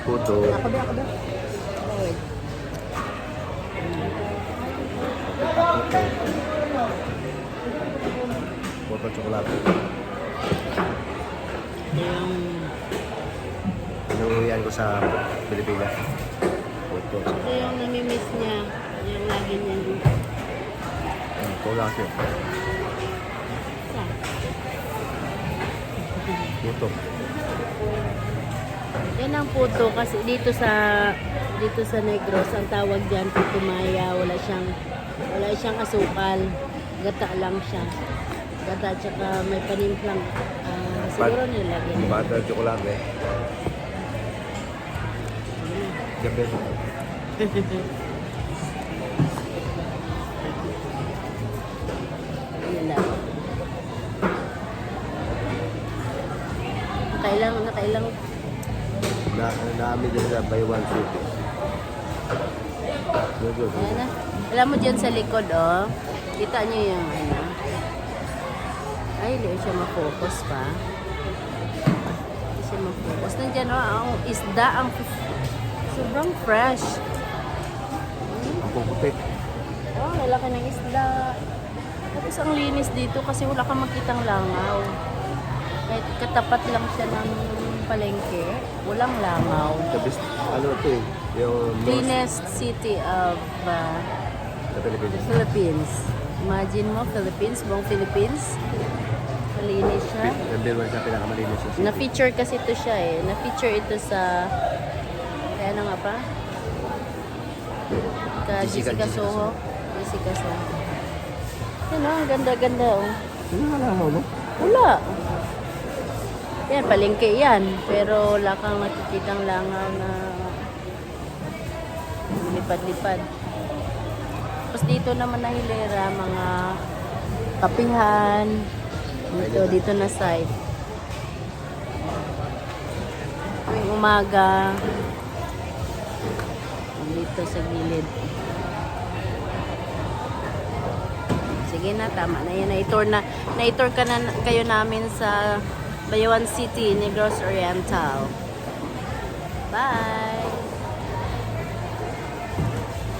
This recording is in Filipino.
Puto. Ako ba? Wait. Puto chocolate. Yung Inuuwian ko sa Pilipinas. Puto. ito yung namimiss niya. Yung lagi niya dito. Chocolate. Puto. Yan ang puto kasi dito sa Negros ang tawag diyan puto maya, wala siyang asukal. Gata lang siya. Gata tsaka may panimplang siguro nilagyan. Butter chocolate. Gabi. Yun lang. Nakailang Naamin din sa Baywan City. Good. ayan na. Alam mo dyan sa likod, oh. Kita nyo yung ano. Ay, hindi siya ma-focus pa. Hindi siya ma-focus. Nandyan, oh, ang isda, ang sobrang fresh. Ang puputik. Oh, lalaki ng isda. Tapos ang linis dito kasi wala kang makitang langaw. Kahit katapat lang siya ng palengke, walang langaw. Ano ito eh? Yung Cleanest city of sa the Pilipinas. Philippines. Imagine mo, Philippines, buong Philippines. Malinis siya. Number 1 sa pinakamalinis sa city. Na-feature kasi ito siya eh. Na-feature ito sa... Kaya na nga pa? Jessica Soho. Jessica Soho. Yan o, ang ganda-ganda oh. Ano nga lang mo? Wala. Yan, palengke yan. Pero wala kang nakikitang langaw na lipad-lipad. Tapos dito naman na hilera, mga kapihan. Dito na side. Tuwing umaga. Dito sa gilid. Sige na, tama na yan. Na-tour ka na kayo namin sa Bayawan City, Negros Oriental. Bye!